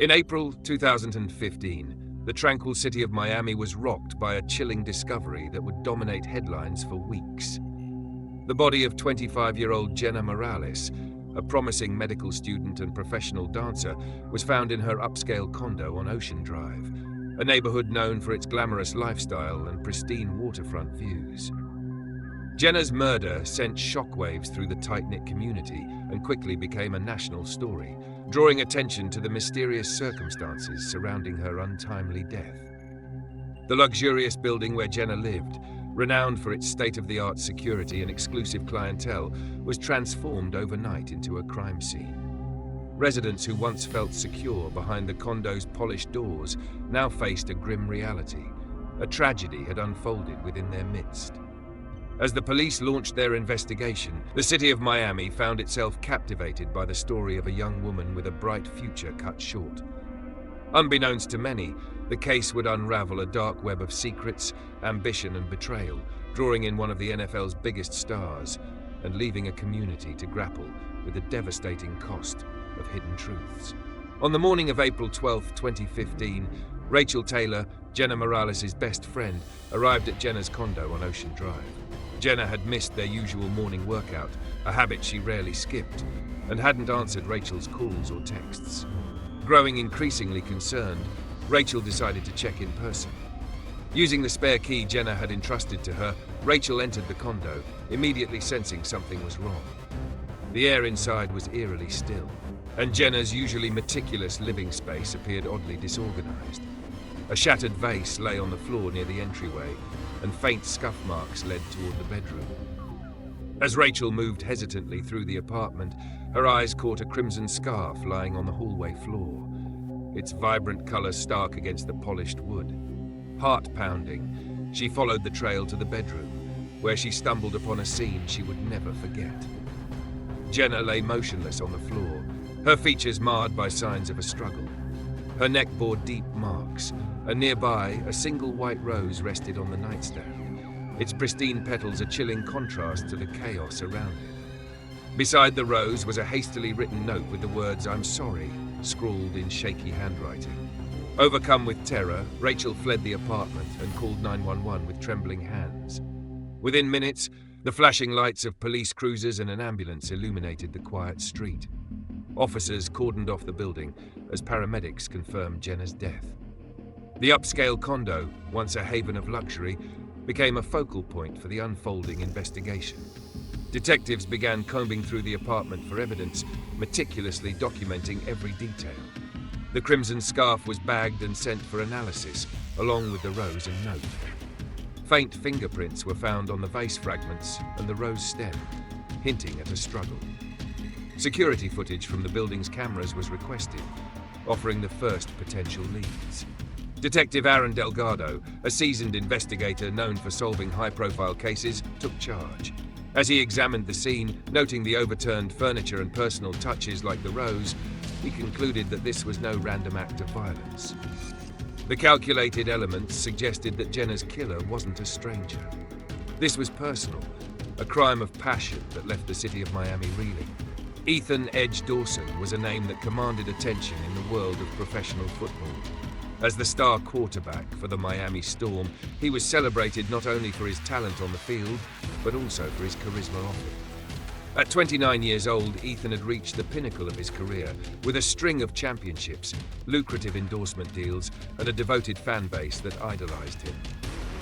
In April 2015, the tranquil city of Miami was rocked by a chilling discovery that would dominate headlines for weeks. The body of 25-year-old Jenna Morales, a promising medical student and professional dancer, was found in her upscale condo on Ocean Drive, a neighborhood known for its glamorous lifestyle and pristine waterfront views. Jenna's murder sent shockwaves through the tight-knit community and quickly became a national story, drawing attention to the mysterious circumstances surrounding her untimely death. The luxurious building where Jenna lived, renowned for its state-of-the-art security and exclusive clientele, was transformed overnight into a crime scene. Residents who once felt secure behind the condo's polished doors now faced a grim reality. A tragedy had unfolded within their midst. As the police launched their investigation, the city of Miami found itself captivated by the story of a young woman with a bright future cut short. Unbeknownst to many, the case would unravel a dark web of secrets, ambition and betrayal, drawing in one of the NFL's biggest stars and leaving a community to grapple with the devastating cost of hidden truths. On the morning of April 12, 2015, Rachel Taylor, Jenna Morales' best friend, arrived at Jenna's condo on Ocean Drive. Jenna had missed their usual morning workout, a habit she rarely skipped, and hadn't answered Rachel's calls or texts. Growing increasingly concerned, Rachel decided to check in person. Using the spare key Jenna had entrusted to her, Rachel entered the condo, immediately sensing something was wrong. The air inside was eerily still, and Jenna's usually meticulous living space appeared oddly disorganized. A shattered vase lay on the floor near the entryway, and faint scuff marks led toward the bedroom. As Rachel moved hesitantly through the apartment, her eyes caught a crimson scarf lying on the hallway floor, its vibrant color stark against the polished wood. Heart-pounding, she followed the trail to the bedroom, where she stumbled upon a scene she would never forget. Jenna lay motionless on the floor, her features marred by signs of a struggle. Her neck bore deep marks, and nearby, a single white rose rested on the nightstand, its pristine petals a chilling contrast to the chaos around it. Beside the rose was a hastily written note with the words, "I'm sorry," scrawled in shaky handwriting. Overcome with terror, Rachel fled the apartment and called 911 with trembling hands. Within minutes, the flashing lights of police cruisers and an ambulance illuminated the quiet street. Officers cordoned off the building as paramedics confirmed Jenna's death. The upscale condo, once a haven of luxury, became a focal point for the unfolding investigation. Detectives began combing through the apartment for evidence, meticulously documenting every detail. The crimson scarf was bagged and sent for analysis, along with the rose and note. Faint fingerprints were found on the vase fragments and the rose stem, hinting at a struggle. Security footage from the building's cameras was requested, offering the first potential leads. Detective Aaron Delgado, a seasoned investigator known for solving high-profile cases, took charge. As he examined the scene, noting the overturned furniture and personal touches like the rose, he concluded that this was no random act of violence. The calculated elements suggested that Jenna's killer wasn't a stranger. This was personal, a crime of passion that left the city of Miami reeling. Ethan Edge Dawson was a name that commanded attention in the world of professional football. As the star quarterback for the Miami Storm, he was celebrated not only for his talent on the field, but also for his charisma off it. At 29 years old, Ethan had reached the pinnacle of his career, with a string of championships, lucrative endorsement deals, and a devoted fan base that idolized him.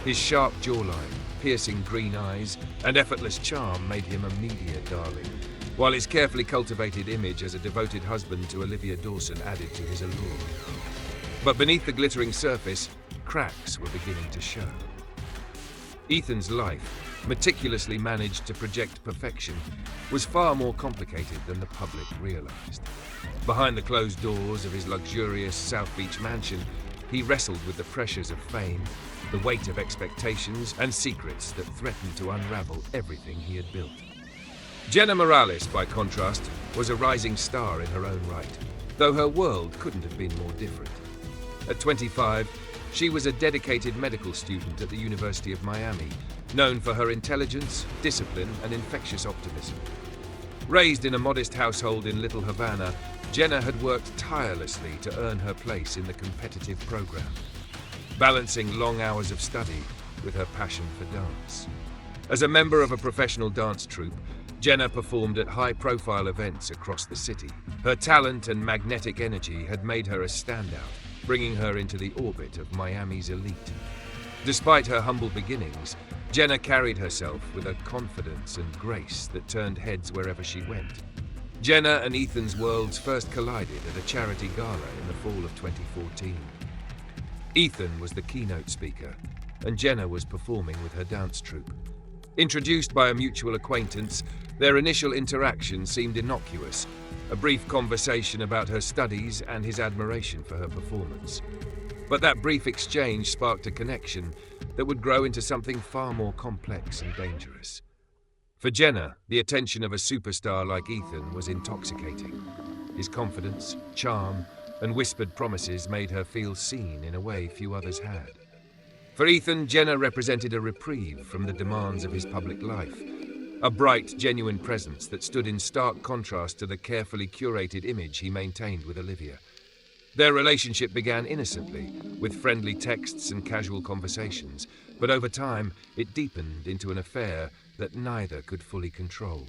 His sharp jawline, piercing green eyes, and effortless charm made him a media darling, while his carefully cultivated image as a devoted husband to Olivia Dawson added to his allure. But beneath the glittering surface, cracks were beginning to show. Ethan's life, meticulously managed to project perfection, was far more complicated than the public realized. Behind the closed doors of his luxurious South Beach mansion, he wrestled with the pressures of fame, the weight of expectations, and secrets that threatened to unravel everything he had built. Jenna Morales, by contrast, was a rising star in her own right, though her world couldn't have been more different. At 25, she was a dedicated medical student at the University of Miami, known for her intelligence, discipline, and infectious optimism. Raised in a modest household in Little Havana, Jenna had worked tirelessly to earn her place in the competitive program, balancing long hours of study with her passion for dance. As a member of a professional dance troupe, Jenna performed at high-profile events across the city. Her talent and magnetic energy had made her a standout, bringing her into the orbit of Miami's elite. Despite her humble beginnings, Jenna carried herself with a confidence and grace that turned heads wherever she went. Jenna and Ethan's worlds first collided at a charity gala in the fall of 2014. Ethan was the keynote speaker, and Jenna was performing with her dance troupe. Introduced by a mutual acquaintance, their initial interaction seemed innocuous, a brief conversation about her studies and his admiration for her performance. But that brief exchange sparked a connection that would grow into something far more complex and dangerous. For Jenna, the attention of a superstar like Ethan was intoxicating. His confidence, charm, and whispered promises made her feel seen in a way few others had. For Ethan, Jenna represented a reprieve from the demands of his public life, a bright, genuine presence that stood in stark contrast to the carefully curated image he maintained with Olivia. Their relationship began innocently, with friendly texts and casual conversations, but over time it deepened into an affair that neither could fully control.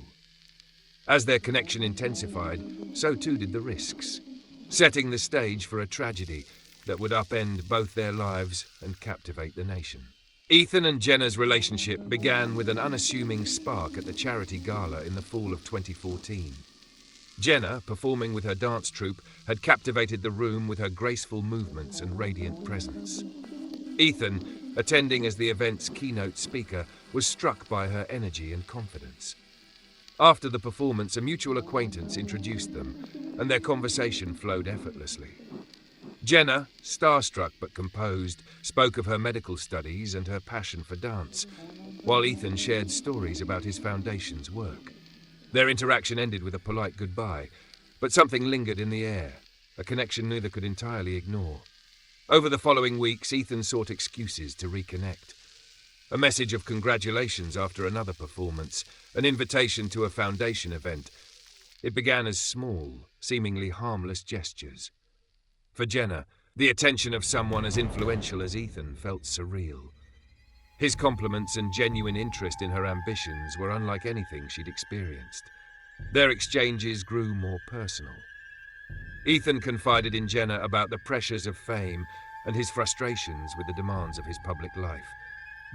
As their connection intensified, so too did the risks, setting the stage for a tragedy that would upend both their lives and captivate the nation. Ethan and Jenna's relationship began with an unassuming spark at the charity gala in the fall of 2014. Jenna, performing with her dance troupe, had captivated the room with her graceful movements and radiant presence. Ethan, attending as the event's keynote speaker, was struck by her energy and confidence. After the performance, a mutual acquaintance introduced them, and their conversation flowed effortlessly. Jenna, starstruck but composed, spoke of her medical studies and her passion for dance, while Ethan shared stories about his foundation's work. Their interaction ended with a polite goodbye, but something lingered in the air, a connection neither could entirely ignore. Over the following weeks, Ethan sought excuses to reconnect. A message of congratulations after another performance, an invitation to a foundation event. It began as small, seemingly harmless gestures. For Jenna, the attention of someone as influential as Ethan felt surreal. His compliments and genuine interest in her ambitions were unlike anything she'd experienced. Their exchanges grew more personal. Ethan confided in Jenna about the pressures of fame and his frustrations with the demands of his public life.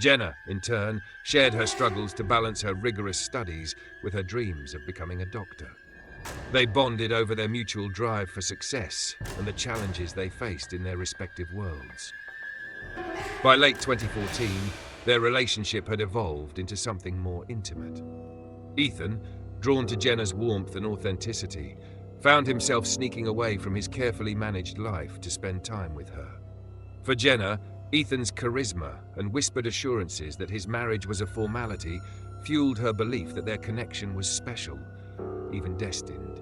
Jenna, in turn, shared her struggles to balance her rigorous studies with her dreams of becoming a doctor. They bonded over their mutual drive for success and the challenges they faced in their respective worlds. By late 2014, their relationship had evolved into something more intimate. Ethan, drawn to Jenna's warmth and authenticity, found himself sneaking away from his carefully managed life to spend time with her. For Jenna, Ethan's charisma and whispered assurances that his marriage was a formality fueled her belief that their connection was special, even destined.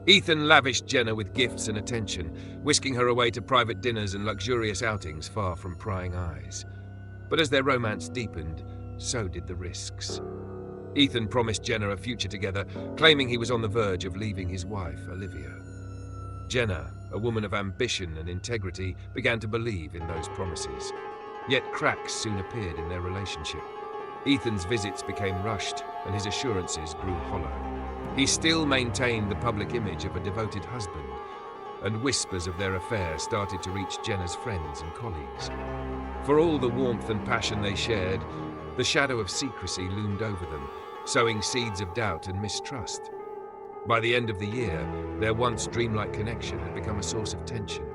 Ethan lavished Jenna with gifts and attention, whisking her away to private dinners and luxurious outings far from prying eyes. But as their romance deepened, so did the risks. Ethan promised Jenna a future together, claiming he was on the verge of leaving his wife, Olivia. Jenna, a woman of ambition and integrity, began to believe in those promises. Yet cracks soon appeared in their relationship. Ethan's visits became rushed, and his assurances grew hollow. He still maintained the public image of a devoted husband, and whispers of their affair started to reach Jenna's friends and colleagues. For all the warmth and passion they shared, the shadow of secrecy loomed over them, sowing seeds of doubt and mistrust. By the end of the year, their once dreamlike connection had become a source of tension.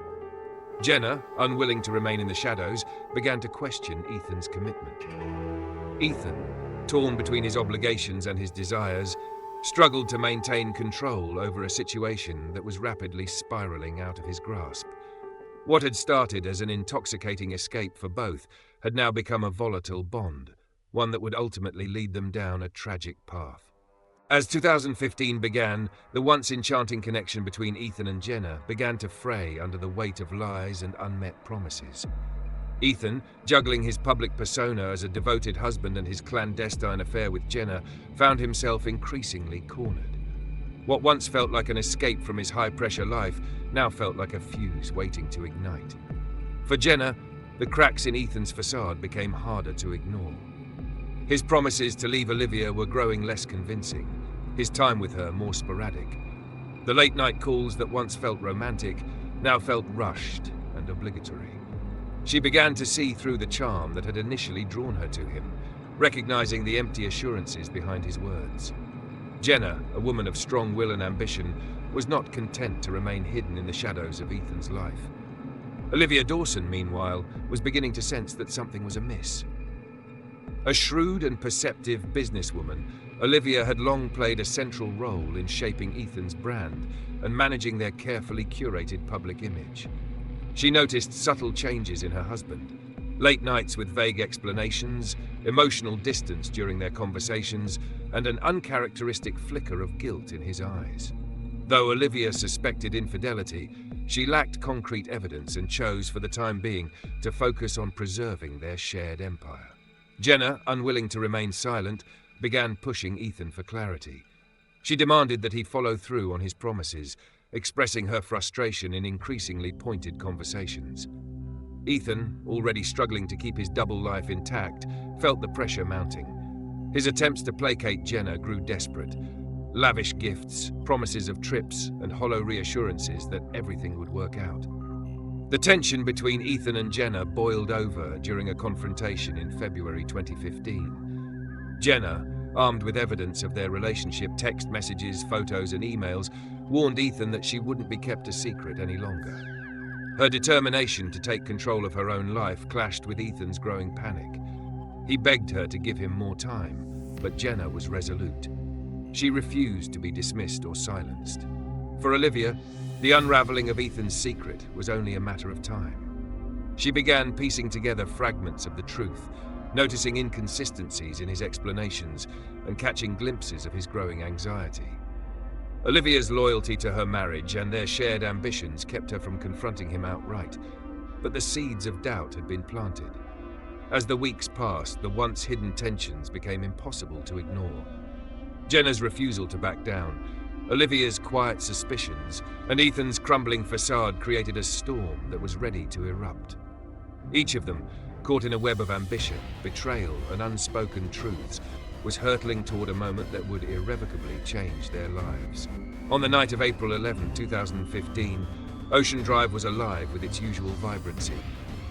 Jenna, unwilling to remain in the shadows, began to question Ethan's commitment. Ethan, torn between his obligations and his desires, struggled to maintain control over a situation that was rapidly spiraling out of his grasp. What had started as an intoxicating escape for both had now become a volatile bond, one that would ultimately lead them down a tragic path. As 2015 began, the once enchanting connection between Ethan and Jenna began to fray under the weight of lies and unmet promises. Ethan, juggling his public persona as a devoted husband and his clandestine affair with Jenna, found himself increasingly cornered. What once felt like an escape from his high-pressure life now felt like a fuse waiting to ignite. For Jenna, the cracks in Ethan's facade became harder to ignore. His promises to leave Olivia were growing less convincing, his time with her more sporadic. The late-night calls that once felt romantic now felt rushed and obligatory. She began to see through the charm that had initially drawn her to him, recognizing the empty assurances behind his words. Jenna, a woman of strong will and ambition, was not content to remain hidden in the shadows of Ethan's life. Olivia Dawson, meanwhile, was beginning to sense that something was amiss. A shrewd and perceptive businesswoman, Olivia had long played a central role in shaping Ethan's brand and managing their carefully curated public image. She noticed subtle changes in her husband. Late nights with vague explanations, emotional distance during their conversations, and an uncharacteristic flicker of guilt in his eyes. Though Olivia suspected infidelity, she lacked concrete evidence and chose, for the time being, to focus on preserving their shared empire. Jenna, unwilling to remain silent, began pushing Ethan for clarity. She demanded that he follow through on his promises, expressing her frustration in increasingly pointed conversations. Ethan, already struggling to keep his double life intact, felt the pressure mounting. His attempts to placate Jenna grew desperate. Lavish gifts, promises of trips, and hollow reassurances that everything would work out. The tension between Ethan and Jenna boiled over during a confrontation in February 2015. Jenna, armed with evidence of their relationship, text messages, photos, and emails, warned Ethan that she wouldn't be kept a secret any longer. Her determination to take control of her own life clashed with Ethan's growing panic. He begged her to give him more time, but Jenna was resolute. She refused to be dismissed or silenced. For Olivia, the unraveling of Ethan's secret was only a matter of time. She began piecing together fragments of the truth, noticing inconsistencies in his explanations and catching glimpses of his growing anxiety. Olivia's loyalty to her marriage and their shared ambitions kept her from confronting him outright, but the seeds of doubt had been planted. As the weeks passed, the once hidden tensions became impossible to ignore. Jenna's refusal to back down, Olivia's quiet suspicions, and Ethan's crumbling facade created a storm that was ready to erupt. Each of them, caught in a web of ambition, betrayal, and unspoken truths, was hurtling toward a moment that would irrevocably change their lives. On the night of April 11, 2015, Ocean Drive was alive with its usual vibrancy,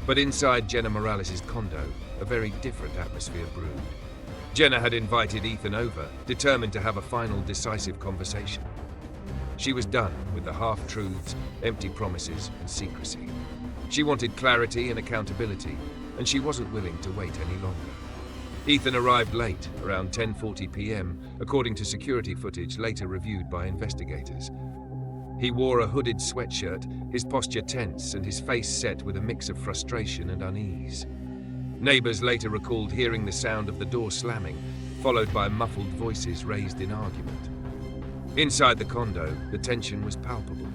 but inside Jenna Morales' condo, a very different atmosphere brewed. Jenna had invited Ethan over, determined to have a final decisive conversation. She was done with the half-truths, empty promises, and secrecy. She wanted clarity and accountability, and she wasn't willing to wait any longer. Ethan arrived late, around 10:40 p.m., according to security footage later reviewed by investigators. He wore a hooded sweatshirt, his posture tense and his face set with a mix of frustration and unease. Neighbors later recalled hearing the sound of the door slamming, followed by muffled voices raised in argument. Inside the condo, the tension was palpable.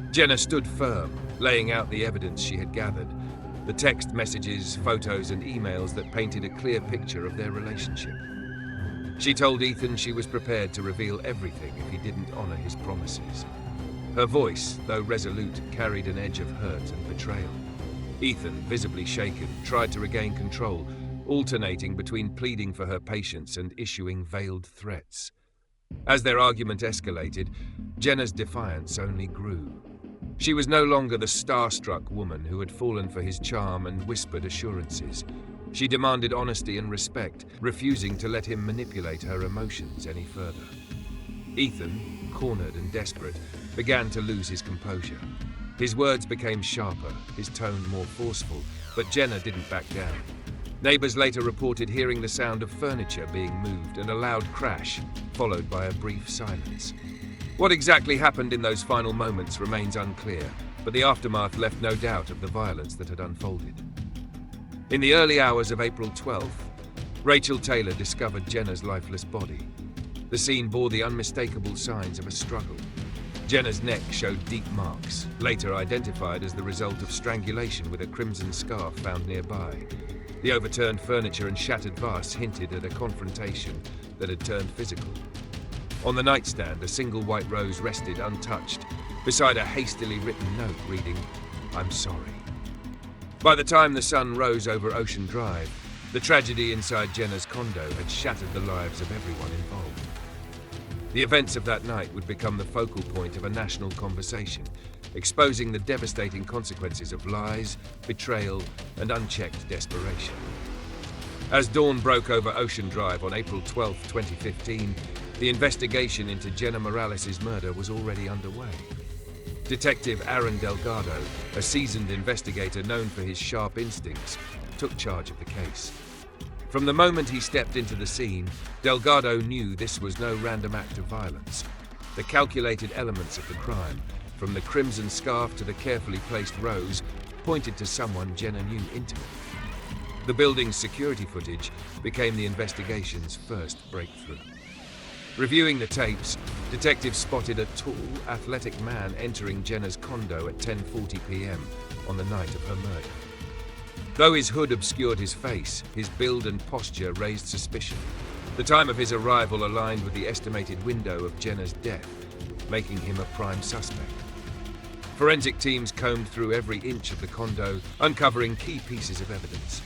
Jenna stood firm, laying out the evidence she had gathered, the text messages, photos, and emails that painted a clear picture of their relationship. She told Ethan she was prepared to reveal everything if he didn't honor his promises. Her voice, though resolute, carried an edge of hurt and betrayal. Ethan, visibly shaken, tried to regain control, alternating between pleading for her patience and issuing veiled threats. As their argument escalated, Jenna's defiance only grew. She was no longer the starstruck woman who had fallen for his charm and whispered assurances. She demanded honesty and respect, refusing to let him manipulate her emotions any further. Ethan, cornered and desperate, began to lose his composure. His words became sharper, his tone more forceful, but Jenna didn't back down. Neighbors later reported hearing the sound of furniture being moved and a loud crash, followed by a brief silence. What exactly happened in those final moments remains unclear, but the aftermath left no doubt of the violence that had unfolded. In the early hours of April 12th, Rachel Taylor discovered Jenna's lifeless body. The scene bore the unmistakable signs of a struggle. Jenna's neck showed deep marks, later identified as the result of strangulation with a crimson scarf found nearby. The overturned furniture and shattered vase hinted at a confrontation that had turned physical. On the nightstand, a single white rose rested untouched, beside a hastily written note reading, "I'm sorry." By the time the sun rose over Ocean Drive, the tragedy inside Jenna's condo had shattered the lives of everyone involved. The events of that night would become the focal point of a national conversation, exposing the devastating consequences of lies, betrayal, and unchecked desperation. As dawn broke over Ocean Drive on April 12, 2015, the investigation into Jenna Morales' murder was already underway. Detective Aaron Delgado, a seasoned investigator known for his sharp instincts, took charge of the case. From the moment he stepped into the scene, Delgado knew this was no random act of violence. The calculated elements of the crime, from the crimson scarf to the carefully placed rose, pointed to someone Jenna knew intimately. The building's security footage became the investigation's first breakthrough. Reviewing the tapes, detectives spotted a tall, athletic man entering Jenna's condo at 10:40 p.m. on the night of her murder. Though his hood obscured his face, his build and posture raised suspicion. The time of his arrival aligned with the estimated window of Jenna's death, making him a prime suspect. Forensic teams combed through every inch of the condo, uncovering key pieces of evidence.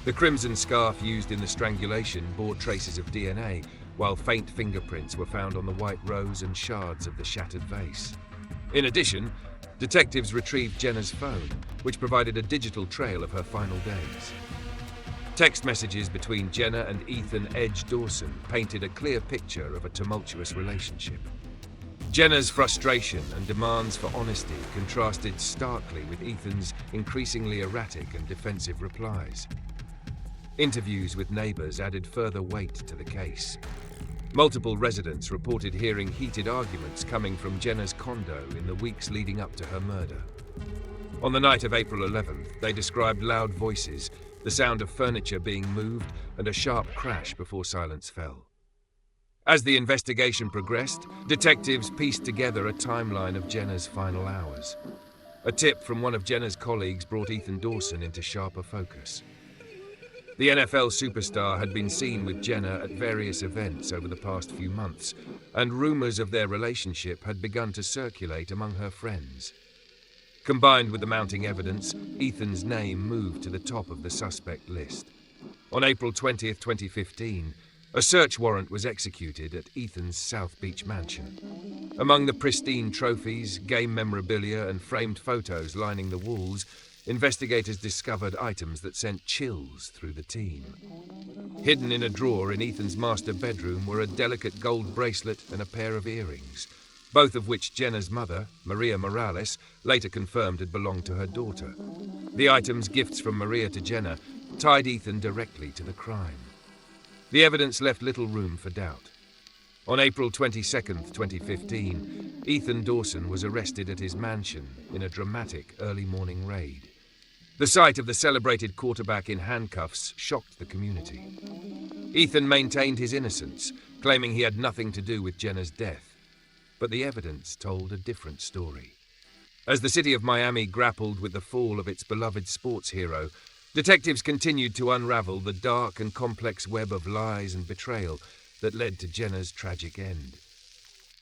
The crimson scarf used in the strangulation bore traces of DNA, while faint fingerprints were found on the white rose and shards of the shattered vase. In addition, detectives retrieved Jenna's phone, which provided a digital trail of her final days. Text messages between Jenna and Ethan Edge Dawson painted a clear picture of a tumultuous relationship. Jenna's frustration and demands for honesty contrasted starkly with Ethan's increasingly erratic and defensive replies. Interviews with neighbors added further weight to the case. Multiple residents reported hearing heated arguments coming from Jenna's condo in the weeks leading up to her murder. On the night of April 11th, they described loud voices, the sound of furniture being moved, and a sharp crash before silence fell. As the investigation progressed, detectives pieced together a timeline of Jenna's final hours. A tip from one of Jenna's colleagues brought Ethan Dawson into sharper focus. The NFL superstar had been seen with Jenna at various events over the past few months, and rumors of their relationship had begun to circulate among her friends. Combined with the mounting evidence, Ethan's name moved to the top of the suspect list. On April 20th, 2015, a search warrant was executed at Ethan's South Beach mansion. Among the pristine trophies, game memorabilia, and framed photos lining the walls, investigators discovered items that sent chills through the team. Hidden in a drawer in Ethan's master bedroom were a delicate gold bracelet and a pair of earrings, both of which Jenna's mother, Maria Morales, later confirmed had belonged to her daughter. The items, gifts from Maria to Jenna, tied Ethan directly to the crime. The evidence left little room for doubt. On April 22nd, 2015, Ethan Dawson was arrested at his mansion in a dramatic early morning raid. The sight of the celebrated quarterback in handcuffs shocked the community. Ethan maintained his innocence, claiming he had nothing to do with Jenna's death. But the evidence told a different story. As the city of Miami grappled with the fall of its beloved sports hero, detectives continued to unravel the dark and complex web of lies and betrayal that led to Jenna's tragic end.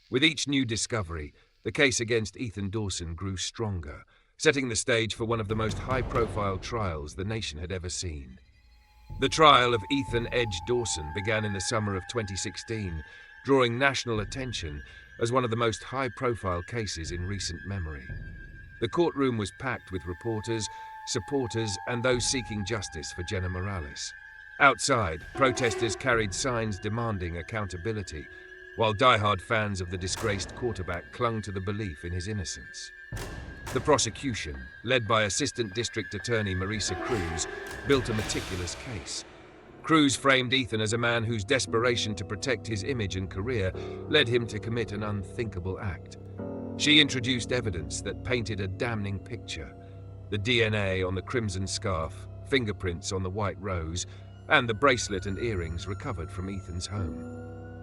With each new discovery, the case against Ethan Dawson grew stronger, setting the stage for one of the most high-profile trials the nation had ever seen. The trial of Ethan Edge Dawson began in the summer of 2016, drawing national attention as one of the most high-profile cases in recent memory. The courtroom was packed with reporters, supporters, and those seeking justice for Jenna Morales. Outside, protesters carried signs demanding accountability, while die-hard fans of the disgraced quarterback clung to the belief in his innocence. The prosecution, led by Assistant District Attorney Marisa Cruz, built a meticulous case. Cruz framed Ethan as a man whose desperation to protect his image and career led him to commit an unthinkable act. She introduced evidence that painted a damning picture: the DNA on the crimson scarf, fingerprints on the white rose, and the bracelet and earrings recovered from Ethan's home.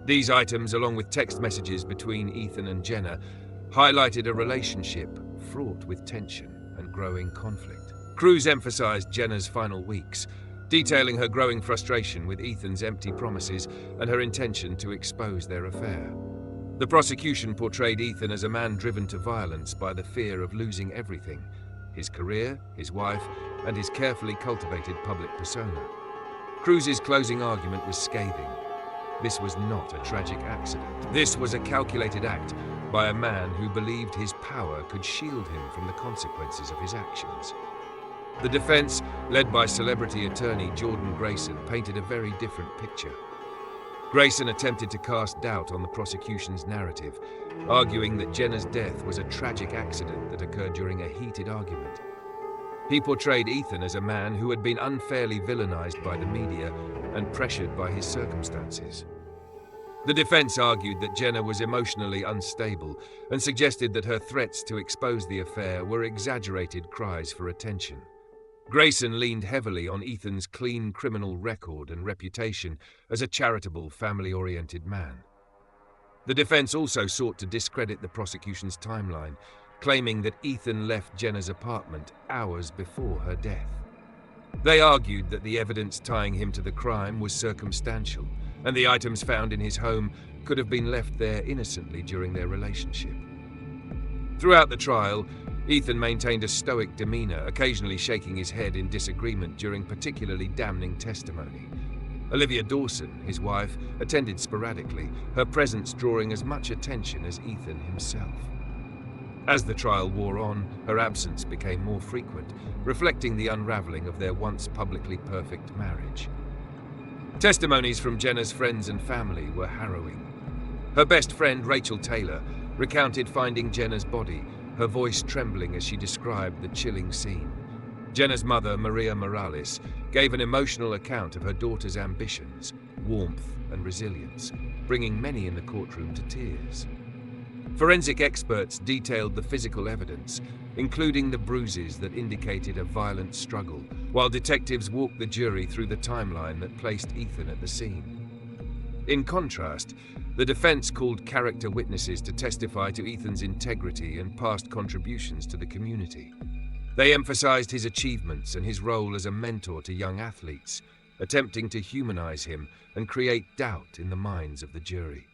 These items, along with text messages between Ethan and Jenna, highlighted a relationship fraught with tension and growing conflict. Cruz emphasized Jenna's final weeks, detailing her growing frustration with Ethan's empty promises and her intention to expose their affair. The prosecution portrayed Ethan as a man driven to violence by the fear of losing everything: his career, his wife, and his carefully cultivated public persona. Cruz's closing argument was scathing. This was not a tragic accident. This was a calculated act by a man who believed his power could shield him from the consequences of his actions. The defense, led by celebrity attorney Jordan Grayson, painted a very different picture. Grayson attempted to cast doubt on the prosecution's narrative, arguing that Jenna's death was a tragic accident that occurred during a heated argument. He portrayed Ethan as a man who had been unfairly villainized by the media and pressured by his circumstances. The defense argued that Jenna was emotionally unstable and suggested that her threats to expose the affair were exaggerated cries for attention. Grayson leaned heavily on Ethan's clean criminal record and reputation as a charitable, family-oriented man. The defense also sought to discredit the prosecution's timeline, claiming that Ethan left Jenna's apartment hours before her death. They argued that the evidence tying him to the crime was circumstantial, and the items found in his home could have been left there innocently during their relationship. Throughout the trial, Ethan maintained a stoic demeanor, occasionally shaking his head in disagreement during particularly damning testimony. Olivia Dawson, his wife, attended sporadically, her presence drawing as much attention as Ethan himself. As the trial wore on, her absence became more frequent, reflecting the unraveling of their once publicly perfect marriage. Testimonies from Jenna's friends and family were harrowing. Her best friend, Rachel Taylor, recounted finding Jenna's body, her voice trembling as she described the chilling scene. Jenna's mother, Maria Morales, gave an emotional account of her daughter's ambitions, warmth, and resilience, bringing many in the courtroom to tears. Forensic experts detailed the physical evidence, including the bruises that indicated a violent struggle, while detectives walked the jury through the timeline that placed Ethan at the scene. In contrast, the defense called character witnesses to testify to Ethan's integrity and past contributions to the community. They emphasized his achievements and his role as a mentor to young athletes, attempting to humanize him and create doubt in the minds of the jury.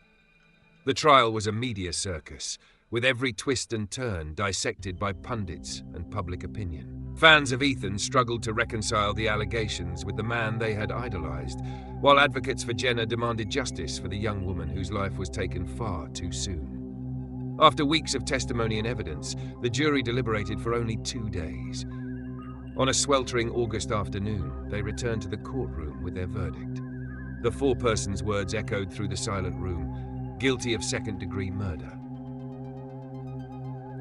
The trial was a media circus, with every twist and turn dissected by pundits and public opinion. Fans of Ethan struggled to reconcile the allegations with the man they had idolized, while advocates for Jenna demanded justice for the young woman whose life was taken far too soon. After weeks of testimony and evidence, the jury deliberated for only 2 days. On a sweltering August afternoon, they returned to the courtroom with their verdict. The foreperson's words echoed through the silent room: guilty of second-degree murder.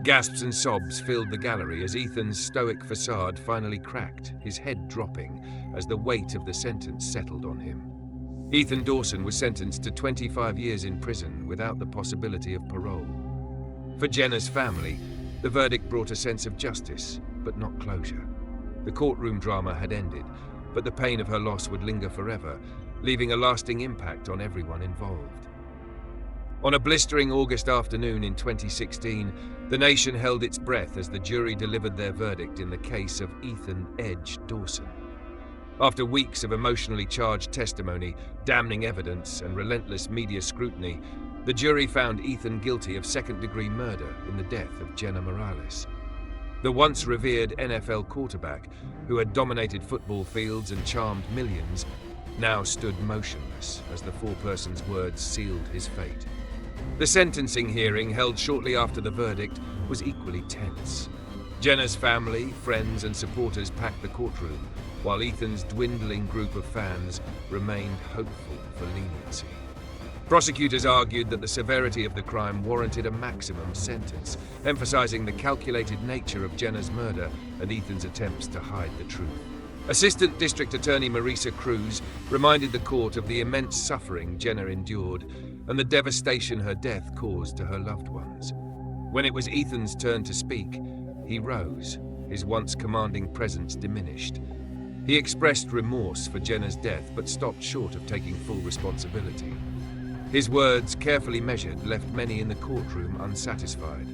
Gasps and sobs filled the gallery as Ethan's stoic facade finally cracked, his head dropping as the weight of the sentence settled on him. Ethan Dawson was sentenced to 25 years in prison without the possibility of parole. For Jenna's family, the verdict brought a sense of justice, but not closure. The courtroom drama had ended, but the pain of her loss would linger forever, leaving a lasting impact on everyone involved. On a blistering August afternoon in 2016, the nation held its breath as the jury delivered their verdict in the case of Ethan "Edge" Dawson. After weeks of emotionally charged testimony, damning evidence, and relentless media scrutiny, the jury found Ethan guilty of second-degree murder in the death of Jenna Morales. The once revered NFL quarterback, who had dominated football fields and charmed millions, now stood motionless as the foreperson's words sealed his fate. The sentencing hearing, held shortly after the verdict, was equally tense. Jenna's family, friends, and supporters packed the courtroom, while Ethan's dwindling group of fans remained hopeful for leniency. Prosecutors argued that the severity of the crime warranted a maximum sentence, emphasizing the calculated nature of Jenna's murder and Ethan's attempts to hide the truth. Assistant District Attorney Marisa Cruz reminded the court of the immense suffering Jenna endured and the devastation her death caused to her loved ones. When it was Ethan's turn to speak, he rose, his once commanding presence diminished. He expressed remorse for Jenna's death, but stopped short of taking full responsibility. His words, carefully measured, left many in the courtroom unsatisfied.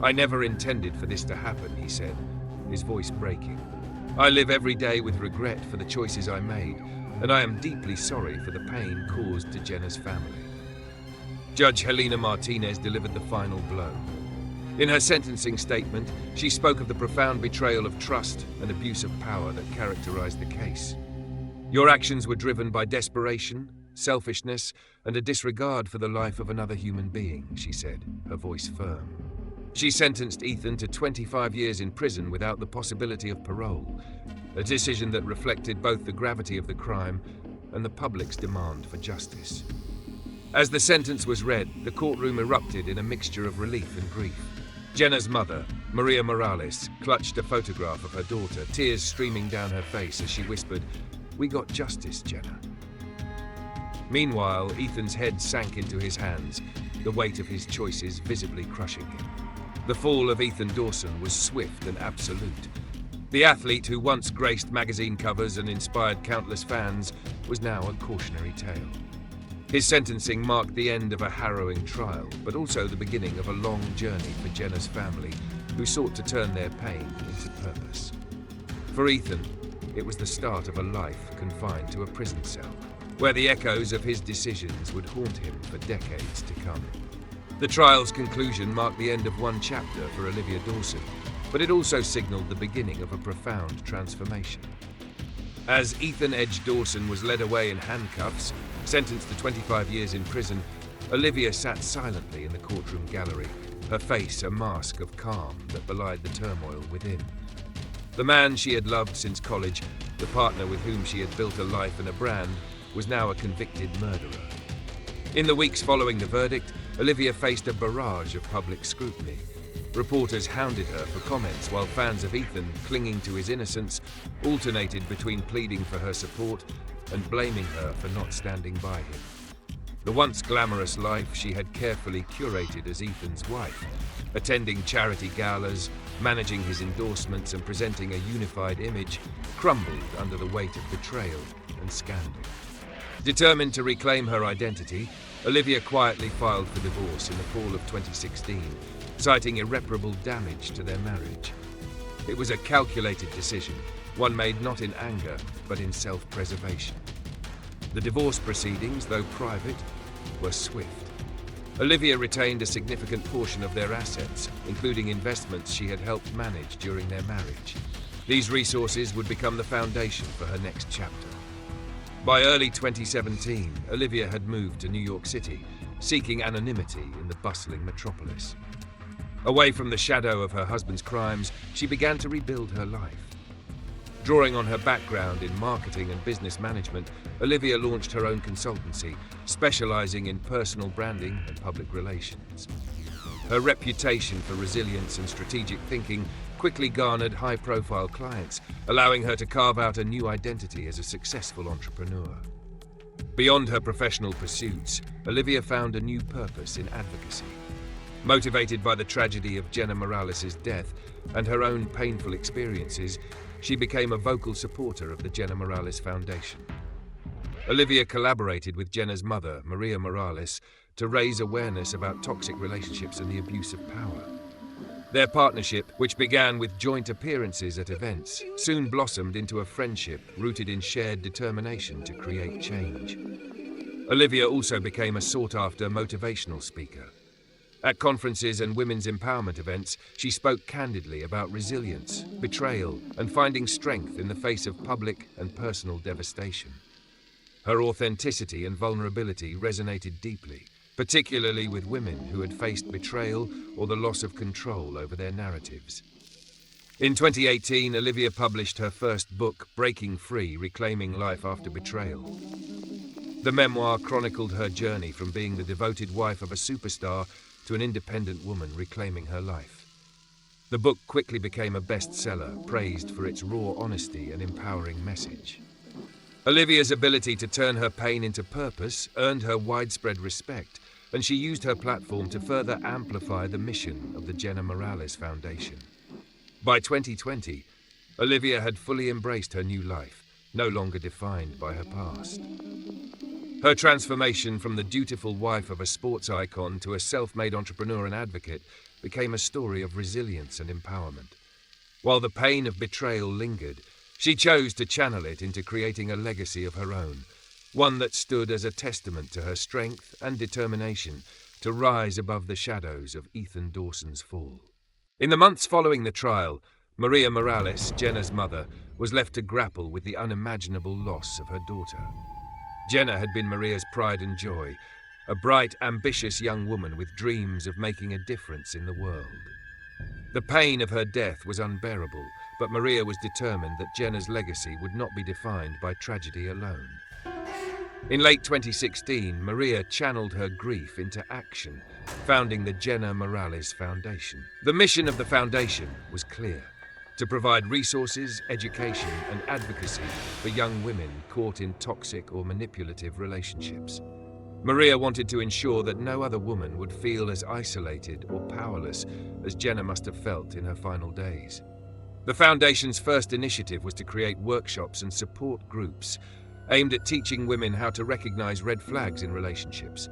"I never intended for this to happen," he said, his voice breaking. "I live every day with regret for the choices I made, and I am deeply sorry for the pain caused to Jenna's family." Judge Helena Martinez delivered the final blow. In her sentencing statement, she spoke of the profound betrayal of trust and abuse of power that characterized the case. Your actions were driven by desperation, selfishness, and a disregard for the life of another human being, she said, her voice firm. She sentenced Ethan to 25 years in prison without the possibility of parole, a decision that reflected both the gravity of the crime and the public's demand for justice. As the sentence was read, the courtroom erupted in a mixture of relief and grief. Jenna's mother, Maria Morales, clutched a photograph of her daughter, tears streaming down her face as she whispered, "We got justice, Jenna." Meanwhile, Ethan's head sank into his hands, the weight of his choices visibly crushing him. The fall of Ethan Dawson was swift and absolute. The athlete who once graced magazine covers and inspired countless fans was now a cautionary tale. His sentencing marked the end of a harrowing trial, but also the beginning of a long journey for Jenna's family, who sought to turn their pain into purpose. For Ethan, it was the start of a life confined to a prison cell, where the echoes of his decisions would haunt him for decades to come. The trial's conclusion marked the end of one chapter for Olivia Dawson, but it also signaled the beginning of a profound transformation. As Ethan Edge Dawson was led away in handcuffs, sentenced to 25 years in prison, Olivia sat silently in the courtroom gallery, her face a mask of calm that belied the turmoil within. The man she had loved since college, the partner with whom she had built a life and a brand, was now a convicted murderer. In the weeks following the verdict, Olivia faced a barrage of public scrutiny. Reporters hounded her for comments, while fans of Ethan, clinging to his innocence, alternated between pleading for her support and blaming her for not standing by him. The once glamorous life she had carefully curated as Ethan's wife, attending charity galas, managing his endorsements and presenting a unified image, crumbled under the weight of betrayal and scandal. Determined to reclaim her identity, Olivia quietly filed for divorce in the fall of 2016, citing irreparable damage to their marriage. It was a calculated decision, one made not in anger, but in self-preservation. The divorce proceedings, though private, were swift. Olivia retained a significant portion of their assets, including investments she had helped manage during their marriage. These resources would become the foundation for her next chapter. By early 2017, Olivia had moved to New York City, seeking anonymity in the bustling metropolis. Away from the shadow of her husband's crimes, she began to rebuild her life. Drawing on her background in marketing and business management, Olivia launched her own consultancy, specializing in personal branding and public relations. Her reputation for resilience and strategic thinking quickly garnered high-profile clients, allowing her to carve out a new identity as a successful entrepreneur. Beyond her professional pursuits, Olivia found a new purpose in advocacy. Motivated by the tragedy of Jenna Morales' death and her own painful experiences, she became a vocal supporter of the Jenna Morales Foundation. Olivia collaborated with Jenna's mother, Maria Morales, to raise awareness about toxic relationships and the abuse of power. Their partnership, which began with joint appearances at events, soon blossomed into a friendship rooted in shared determination to create change. Olivia also became a sought-after motivational speaker. At conferences and women's empowerment events, she spoke candidly about resilience, betrayal, and finding strength in the face of public and personal devastation. Her authenticity and vulnerability resonated deeply, particularly with women who had faced betrayal or the loss of control over their narratives. In 2018, Olivia published her first book, Breaking Free: Reclaiming Life After Betrayal. The memoir chronicled her journey from being the devoted wife of a superstar to an independent woman reclaiming her life. The book quickly became a bestseller, praised for its raw honesty and empowering message. Olivia's ability to turn her pain into purpose earned her widespread respect, and she used her platform to further amplify the mission of the Jenna Morales Foundation. By 2020, Olivia had fully embraced her new life, no longer defined by her past. Her transformation from the dutiful wife of a sports icon to a self-made entrepreneur and advocate became a story of resilience and empowerment. While the pain of betrayal lingered, she chose to channel it into creating a legacy of her own, one that stood as a testament to her strength and determination, to rise above the shadows of Ethan Dawson's fall. In the months following the trial, Maria Morales, Jenna's mother, was left to grapple with the unimaginable loss of her daughter. Jenna had been Maria's pride and joy, a bright, ambitious young woman with dreams of making a difference in the world. The pain of her death was unbearable, but Maria was determined that Jenna's legacy would not be defined by tragedy alone. In late 2016, Maria channeled her grief into action, founding the Jenna Morales Foundation. The mission of the foundation was clear: to provide resources, education, and advocacy for young women caught in toxic or manipulative relationships. Maria wanted to ensure that no other woman would feel as isolated or powerless as Jenna must have felt in her final days. The Foundation's first initiative was to create workshops and support groups aimed at teaching women how to recognize red flags in relationships.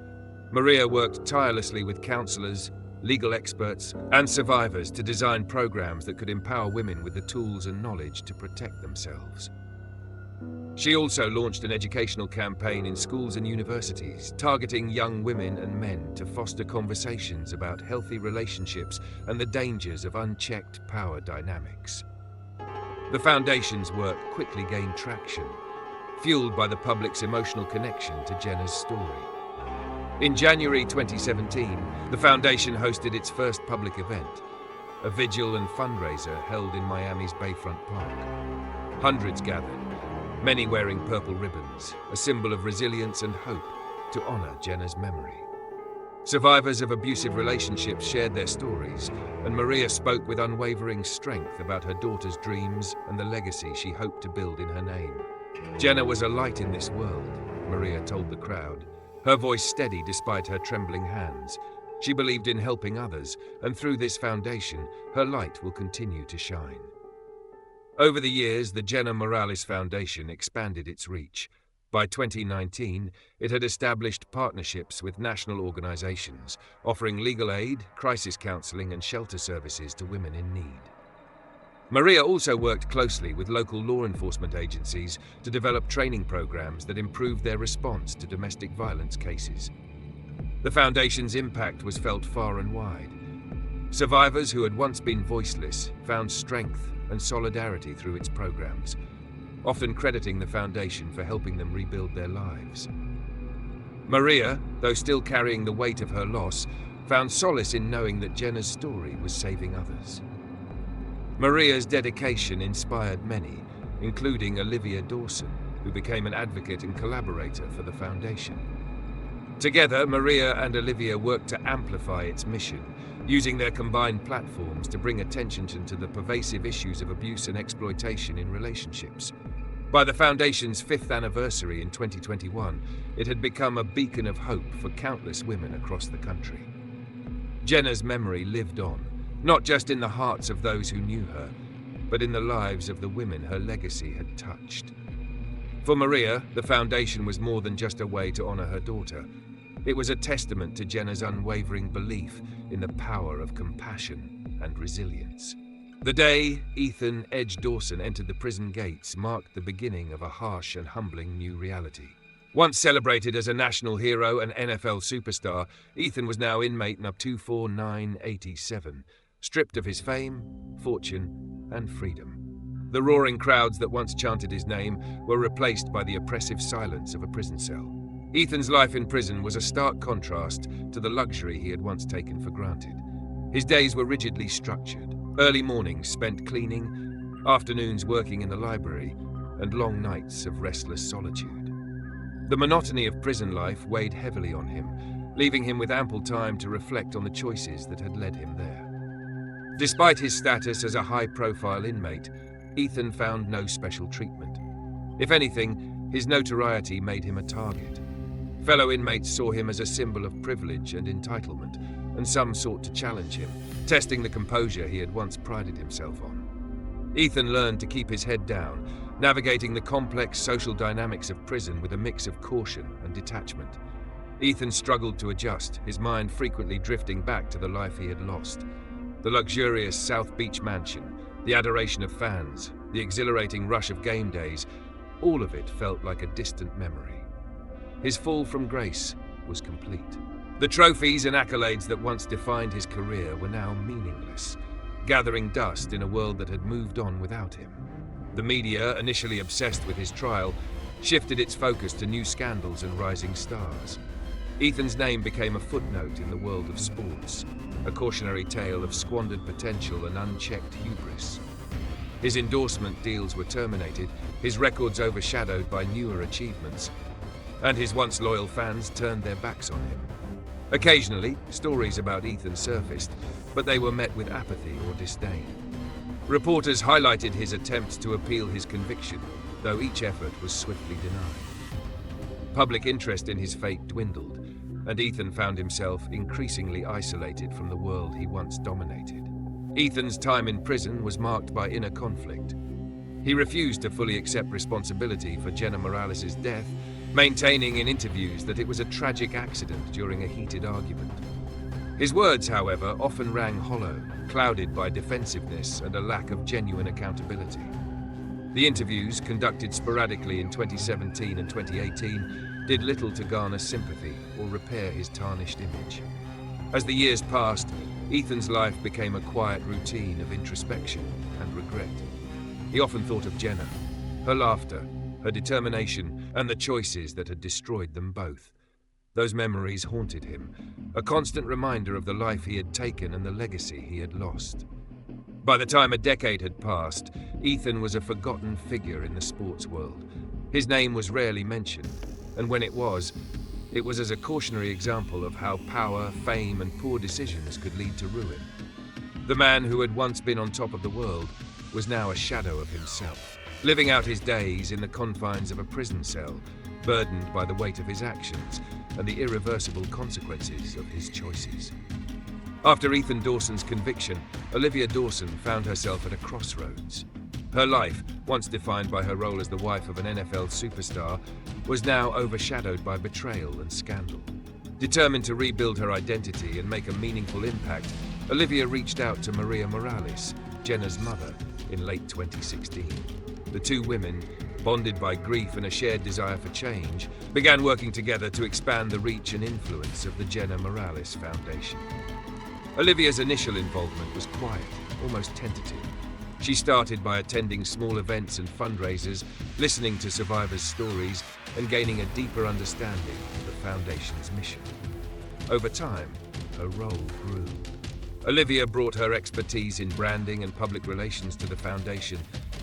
Maria worked tirelessly with counselors, legal experts, and survivors to design programs that could empower women with the tools and knowledge to protect themselves. She also launched an educational campaign in schools and universities, targeting young women and men to foster conversations about healthy relationships and the dangers of unchecked power dynamics. The Foundation's work quickly gained traction, fueled by the public's emotional connection to Jenna's story. In January 2017, the Foundation hosted its first public event, a vigil and fundraiser held in Miami's Bayfront Park. Hundreds gathered, many wearing purple ribbons, a symbol of resilience and hope, to honor Jenna's memory. Survivors of abusive relationships shared their stories, and Maria spoke with unwavering strength about her daughter's dreams and the legacy she hoped to build in her name. Jenna was a light in this world, Maria told the crowd, her voice steady despite her trembling hands. She believed in helping others, and through this foundation, her light will continue to shine. Over the years, the Jenna Morales Foundation expanded its reach. By 2019, it had established partnerships with national organizations, offering legal aid, crisis counseling, and shelter services to women in need. Maria also worked closely with local law enforcement agencies to develop training programs that improved their response to domestic violence cases. The Foundation's impact was felt far and wide. Survivors who had once been voiceless found strength and solidarity through its programs, often crediting the Foundation for helping them rebuild their lives. Maria, though still carrying the weight of her loss, found solace in knowing that Jenna's story was saving others. Maria's dedication inspired many, including Olivia Dawson, who became an advocate and collaborator for the Foundation. Together, Maria and Olivia worked to amplify its mission, using their combined platforms to bring attention to the pervasive issues of abuse and exploitation in relationships. By the Foundation's 5th anniversary in 2021, it had become a beacon of hope for countless women across the country. Jenna's memory lived on, not just in the hearts of those who knew her, but in the lives of the women her legacy had touched. For Maria, the Foundation was more than just a way to honor her daughter. It was a testament to Jenna's unwavering belief in the power of compassion and resilience. The day Ethan Edge Dawson entered the prison gates marked the beginning of a harsh and humbling new reality. Once celebrated as a national hero and NFL superstar, Ethan was now inmate number 24987, stripped of his fame, fortune, and freedom. The roaring crowds that once chanted his name were replaced by the oppressive silence of a prison cell. Ethan's life in prison was a stark contrast to the luxury he had once taken for granted. His days were rigidly structured, early mornings spent cleaning, afternoons working in the library, and long nights of restless solitude. The monotony of prison life weighed heavily on him, leaving him with ample time to reflect on the choices that had led him there. Despite his status as a high-profile inmate, Ethan found no special treatment. If anything, his notoriety made him a target. Fellow inmates saw him as a symbol of privilege and entitlement, and some sought to challenge him, testing the composure he had once prided himself on. Ethan learned to keep his head down, navigating the complex social dynamics of prison with a mix of caution and detachment. Ethan struggled to adjust, his mind frequently drifting back to the life he had lost. The luxurious South Beach mansion, the adoration of fans, the exhilarating rush of game days, all of it felt like a distant memory. His fall from grace was complete. The trophies and accolades that once defined his career were now meaningless, gathering dust in a world that had moved on without him. The media, initially obsessed with his trial, shifted its focus to new scandals and rising stars. Ethan's name became a footnote in the world of sports, a cautionary tale of squandered potential and unchecked hubris. His endorsement deals were terminated, his records overshadowed by newer achievements, and his once loyal fans turned their backs on him. Occasionally, stories about Ethan surfaced, but they were met with apathy or disdain. Reporters highlighted his attempts to appeal his conviction, though each effort was swiftly denied. Public interest in his fate dwindled, and Ethan found himself increasingly isolated from the world he once dominated. Ethan's time in prison was marked by inner conflict. He refused to fully accept responsibility for Jenna Morales' death, maintaining in interviews that it was a tragic accident during a heated argument. His words, however, often rang hollow, clouded by defensiveness and a lack of genuine accountability. The interviews, conducted sporadically in 2017 and 2018, did little to garner sympathy or repair his tarnished image. As the years passed, Ethan's life became a quiet routine of introspection and regret. He often thought of Jenna, her laughter, her determination, and the choices that had destroyed them both. Those memories haunted him, a constant reminder of the life he had taken and the legacy he had lost. By the time a decade had passed, Ethan was a forgotten figure in the sports world. His name was rarely mentioned, and when it was as a cautionary example of how power, fame, and poor decisions could lead to ruin. The man who had once been on top of the world was now a shadow of himself, living out his days in the confines of a prison cell, burdened by the weight of his actions and the irreversible consequences of his choices. After Ethan Dawson's conviction, Olivia Dawson found herself at a crossroads. Her life, once defined by her role as the wife of an NFL superstar, was now overshadowed by betrayal and scandal. Determined to rebuild her identity and make a meaningful impact, Olivia reached out to Maria Morales, Jenna's mother, in late 2016. The two women, bonded by grief and a shared desire for change, began working together to expand the reach and influence of the Jenna Morales Foundation. Olivia's initial involvement was quiet, almost tentative. She started by attending small events and fundraisers, listening to survivors' stories, and gaining a deeper understanding of the Foundation's mission. Over time, her role grew. Olivia brought her expertise in branding and public relations to the Foundation,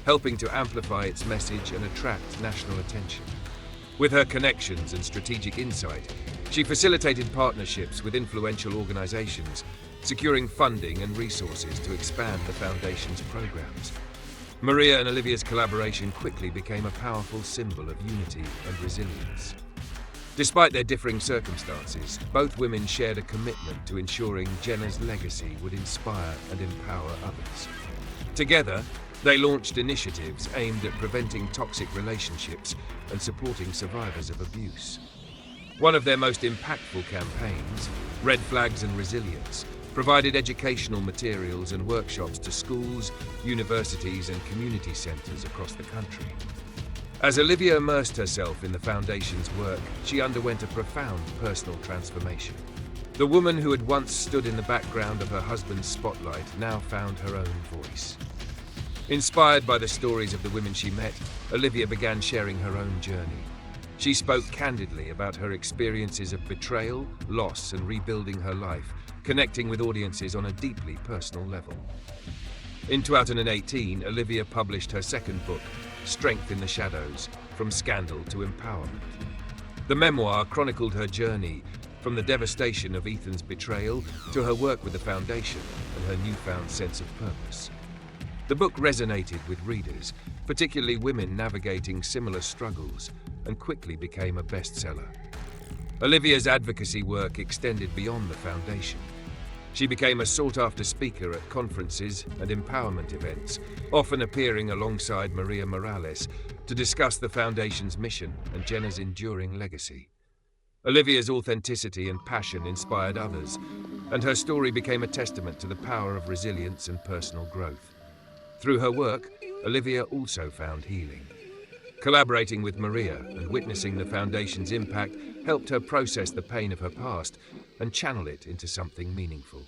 helping to amplify its message and attract national attention. With her connections and strategic insight, she facilitated partnerships with influential organizations, securing funding and resources to expand the Foundation's programs. Maria and Olivia's collaboration quickly became a powerful symbol of unity and resilience. Despite their differing circumstances, both women shared a commitment to ensuring Jenna's legacy would inspire and empower others. Together, they launched initiatives aimed at preventing toxic relationships and supporting survivors of abuse. One of their most impactful campaigns, Red Flags and Resilience, provided educational materials and workshops to schools, universities, and community centers across the country. As Olivia immersed herself in the Foundation's work, she underwent a profound personal transformation. The woman who had once stood in the background of her husband's spotlight now found her own voice. Inspired by the stories of the women she met, Olivia began sharing her own journey. She spoke candidly about her experiences of betrayal, loss, and rebuilding her life, connecting with audiences on a deeply personal level. In 2018, Olivia published her second book, Strength in the Shadows, From Scandal to Empowerment. The memoir chronicled her journey from the devastation of Ethan's betrayal to her work with the Foundation and her newfound sense of purpose. The book resonated with readers, particularly women navigating similar struggles, and quickly became a bestseller. Olivia's advocacy work extended beyond the Foundation. She became a sought-after speaker at conferences and empowerment events, often appearing alongside Maria Morales to discuss the Foundation's mission and Jenna's enduring legacy. Olivia's authenticity and passion inspired others, and her story became a testament to the power of resilience and personal growth. Through her work, Olivia also found healing. Collaborating with Maria and witnessing the Foundation's impact helped her process the pain of her past and channel it into something meaningful.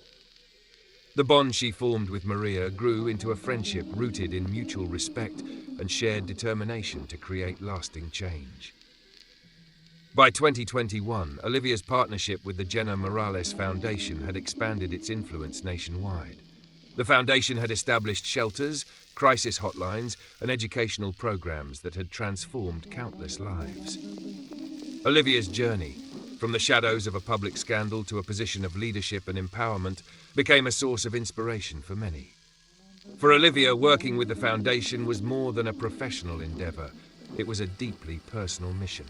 The bond she formed with Maria grew into a friendship rooted in mutual respect and shared determination to create lasting change. By 2021, Olivia's partnership with the Jenna Morales Foundation had expanded its influence nationwide. The foundation had established shelters, crisis hotlines, and educational programs that had transformed countless lives. Olivia's journey, from the shadows of a public scandal to a position of leadership and empowerment, became a source of inspiration for many. For Olivia, working with the foundation was more than a professional endeavor. It was a deeply personal mission.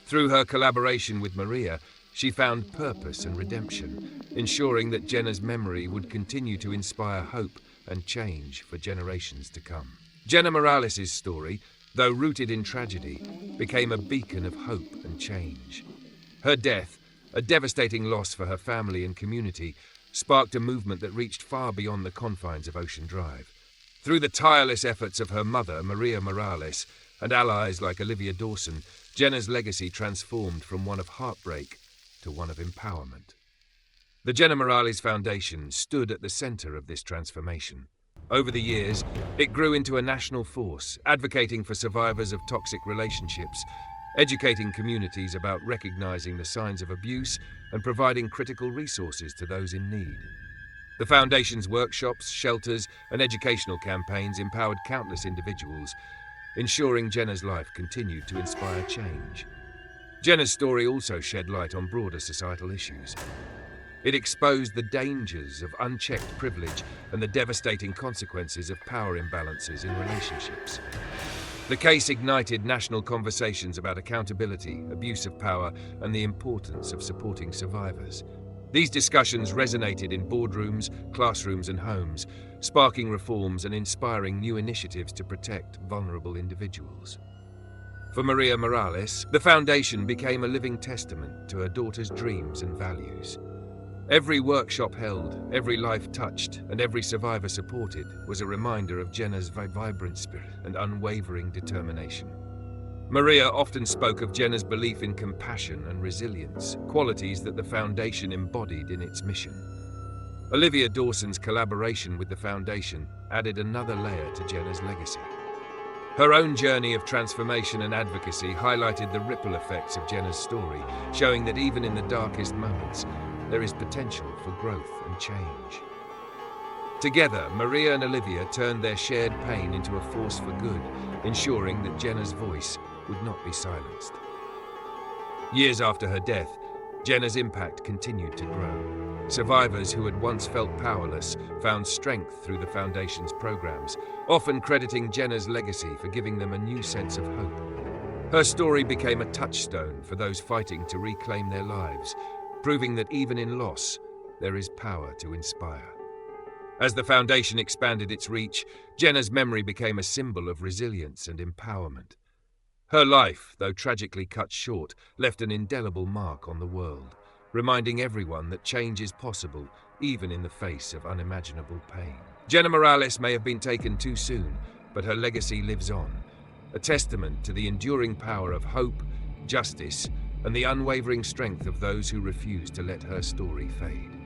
Through her collaboration with Maria, she found purpose and redemption, ensuring that Jenna's memory would continue to inspire hope and change for generations to come. Jenna Morales' story, though rooted in tragedy, became a beacon of hope and change. Her death, a devastating loss for her family and community, sparked a movement that reached far beyond the confines of Ocean Drive. Through the tireless efforts of her mother, Maria Morales, and allies like Olivia Dawson, Jenna's legacy transformed from one of heartbreak to one of empowerment. The Jenna Morales Foundation stood at the center of this transformation. Over the years, it grew into a national force, advocating for survivors of toxic relationships, educating communities about recognizing the signs of abuse, and providing critical resources to those in need. The Foundation's workshops, shelters, and educational campaigns empowered countless individuals, ensuring Jenna's life continued to inspire change. Jenna's story also shed light on broader societal issues. It exposed the dangers of unchecked privilege and the devastating consequences of power imbalances in relationships. The case ignited national conversations about accountability, abuse of power, and the importance of supporting survivors. These discussions resonated in boardrooms, classrooms, and homes, sparking reforms and inspiring new initiatives to protect vulnerable individuals. For Maria Morales, the foundation became a living testament to her daughter's dreams and values. Every workshop held, every life touched, and every survivor supported was a reminder of Jenna's vibrant spirit and unwavering determination. Maria often spoke of Jenna's belief in compassion and resilience, qualities that the foundation embodied in its mission. Olivia Dawson's collaboration with the foundation added another layer to Jenna's legacy. Her own journey of transformation and advocacy highlighted the ripple effects of Jenna's story, showing that even in the darkest moments, there is potential for growth and change. Together, Maria and Olivia turned their shared pain into a force for good, ensuring that Jenna's voice would not be silenced. Years after her death, Jenna's impact continued to grow. Survivors who had once felt powerless found strength through the Foundation's programs, often crediting Jenna's legacy for giving them a new sense of hope. Her story became a touchstone for those fighting to reclaim their lives, proving that even in loss, there is power to inspire. As the Foundation expanded its reach, Jenna's memory became a symbol of resilience and empowerment. Her life, though tragically cut short, left an indelible mark on the world, reminding everyone that change is possible even in the face of unimaginable pain. Jenna Morales may have been taken too soon, but her legacy lives on, a testament to the enduring power of hope, justice, and the unwavering strength of those who refuse to let her story fade.